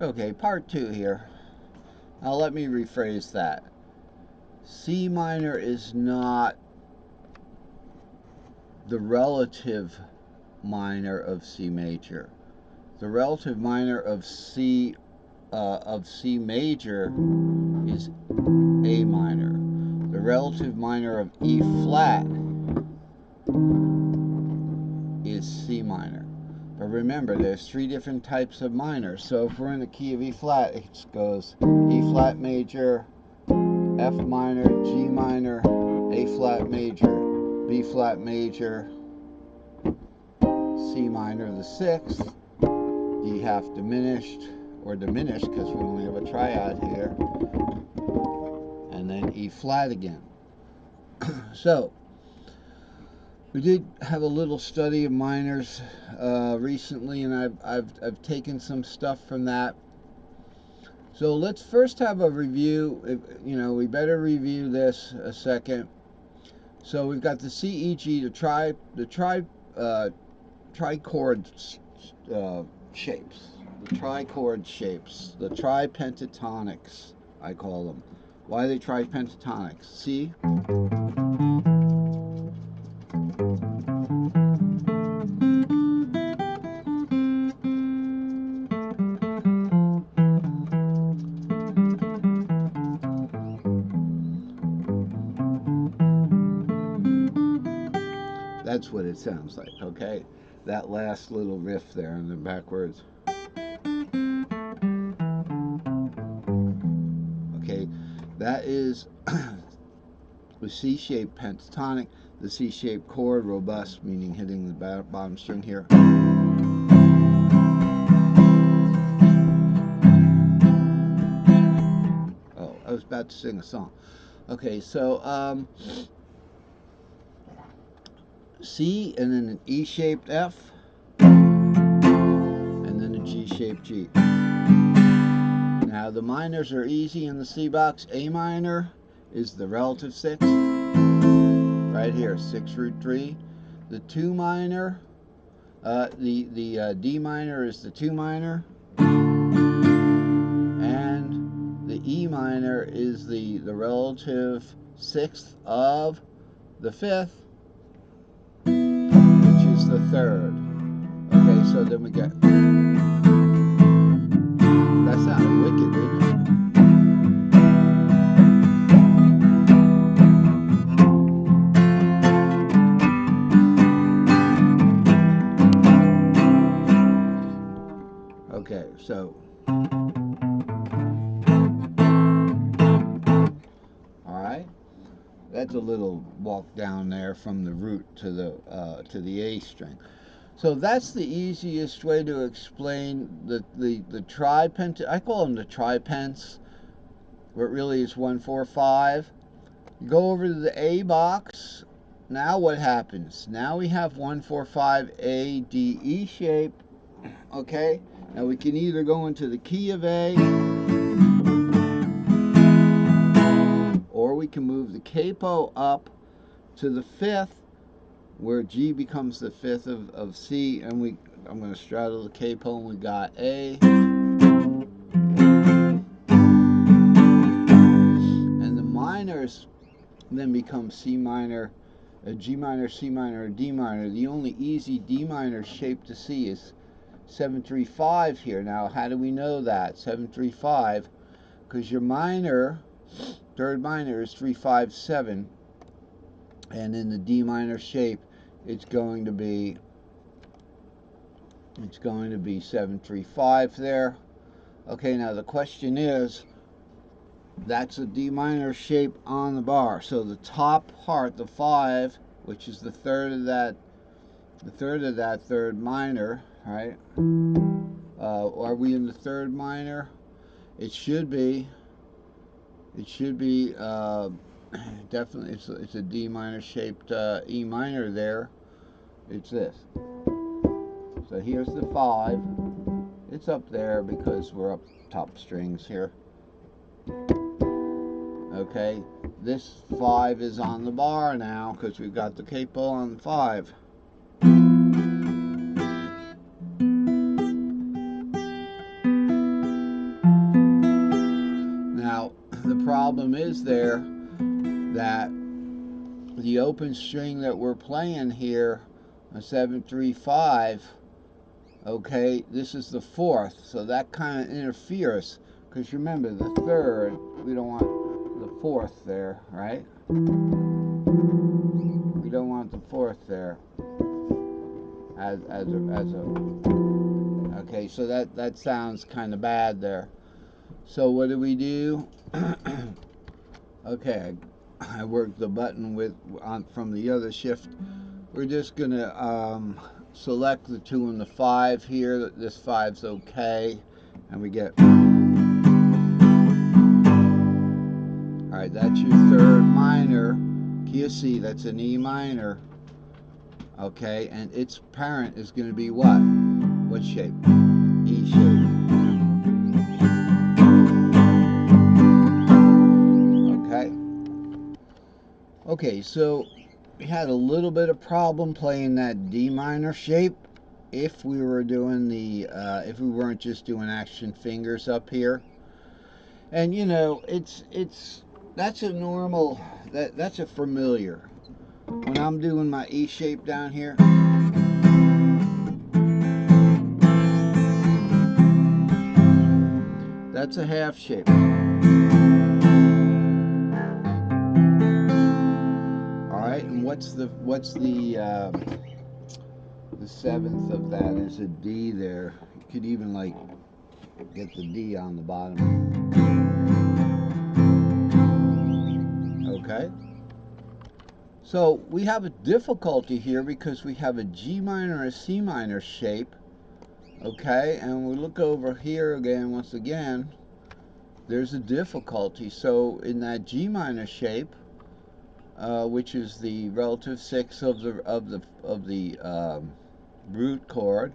Okay, part 2 here. Now let me rephrase that. C minor is not the relative minor of C major. The relative minor of C major is A minor. The relative minor of E flat is C minor. But remember, there's 3 different types of minors. So if we're in the key of E flat, it goes E flat major, F minor, G minor, A flat major, B flat major, C minor the 6th, D half diminished, or diminished because we only have a triad here, and then E flat again. So we did have a little study of minors recently, and I've taken some stuff from that. So let's first have a review. We better review this a second. So we've got the C, E, G, the trichord shapes, the trichord shapes, the tri-pentatonics, I call them. Why are they tri-pentatonics? C, that's what it sounds like, okay? That last little riff there in the backwards. Okay, that is the C-shaped pentatonic, the C-shaped chord, robust, meaning hitting the bottom string here. Oh, I was about to sing a song. Okay, so C, and then an E-shaped F, and then a G-shaped G. Now the minors are easy in the C box. A minor is the relative 6, right here, 6 root 3. The 2 minor, the D minor is the 2 minor, and the E minor is the relative 6th of the 5th, which is the 3rd. Okay, so then we get, that sounded wicked, didn't it? Okay, so alright, that's a little walk down there from the root to the A string. So that's the easiest way to explain the tri-pent. I call them the Tri-Pents, but really it's 1, 4, 5. You go over to the A box. Now what happens? Now we have 1, 4, 5 A, D, E shape. Okay. Now we can either go into the key of A, or we can move the capo up to the 5th, where G becomes the 5th of C, and I'm going to straddle the capo, and we got A, and the minors then become C minor, G minor, C minor, or D minor. The only easy D minor shape to see is 7-3-5 here. Now, how do we know that? 7-3-5, because your minor, third minor, is 3-5-7, and in the D minor shape, it's going to be 7-3-5 there. Okay, now the question is, that's a D minor shape on the bar. So the top part, the 5, which is the third of that third minor, right? Are we in the third minor? It should be. Definitely. It's a D minor shaped E minor there. It's this. So here's the 5. It's up there because we're up top strings here. Okay, this 5 is on the bar now because we've got the capo on 5. the problem is there that the open string that we're playing here, a 7-3-5, okay, this is the fourth, so that kind of interferes, because remember the third, we don't want the fourth there, right? We don't want the fourth there as a okay, so that sounds kind of bad there. So what do? Okay, I worked the button from the other shift. We're just gonna select the 2 and the 5 here. This 5's okay, and we get. All right, that's your third minor. Key of C. That's an E minor. Okay, and its parent is going to be what? What shape? E shape. Okay. Okay, so we had a little bit of problem playing that D minor shape if we were doing the if we weren't just doing action fingers up here. And you know, that's a normal, that's a familiar. When I'm doing my E shape down here, that's a half shape. All right, and what's the seventh of that is a D there. You could even like get the D on the bottom. Okay. So we have a difficulty here because we have a G minor and a C minor shape. Okay, and we look over here again, once again, there's a difficulty. So in that G minor shape, which is the relative 6 of the root chord,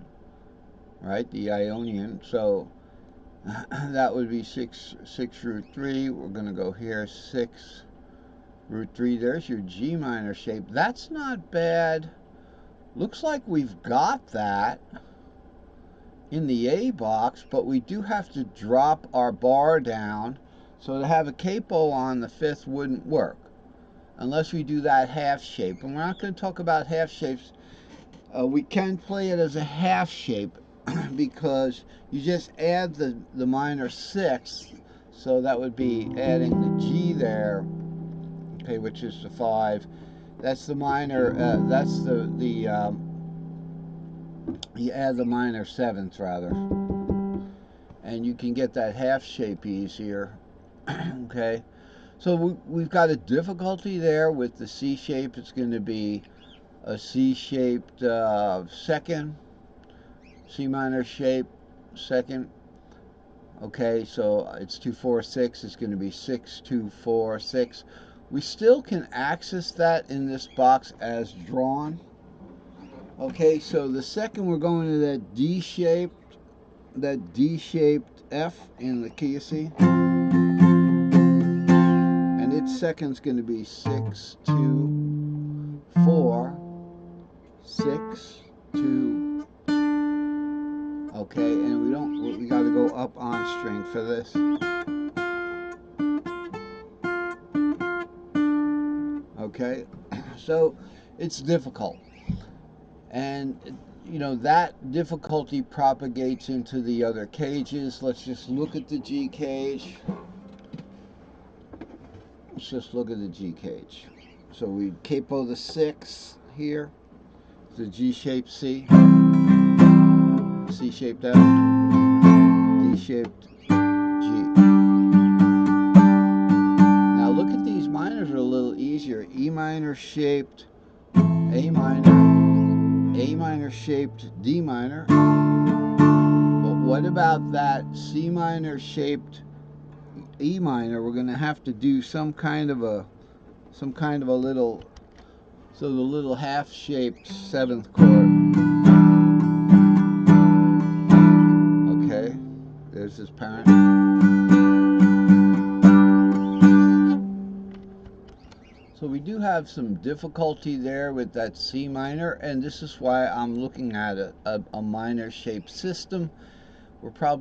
right? The Ionian. So that would be 6 root 3. We're going to go here 6 root 3. There's your G minor shape. That's not bad. Looks like we've got that in the A box, but we do have to drop our bar down. So to have a capo on the 5th wouldn't work unless we do that half shape. And we're not going to talk about half shapes. We can play it as a half shape because you just add the minor 6, so that would be adding the G there, okay, which is the 5. That's the minor, that's you add the minor 7th rather, and you can get that half shape easier. Okay, so we've got a difficulty there with the C shape. It's going to be a C-shaped second, C minor shape second. Okay, so it's 2-4-6. It's going to be 6-2-4-6. We still can access that in this box as drawn. Okay, so the second we're going to that D-shaped F in the key of C, and its second's going to be 6-2-4-6-2. Okay, and we got to go up on string for this. Okay, so it's difficult, and you know that difficulty propagates into the other cages. Let's just look at the G cage. Let's just look at the G cage. So we capo the 6 here, the G-shaped C, C-shaped F, D-shaped G. Now look at these minors are a little easier. E minor shaped A minor shaped D minor. But what about that C minor shaped E minor? We're going to have to do some kind of a little, so the little half shaped 7th chord. Okay, there's his parent. So we do have some difficulty there with that C minor, and this is why I'm looking at a minor shaped system. We're probably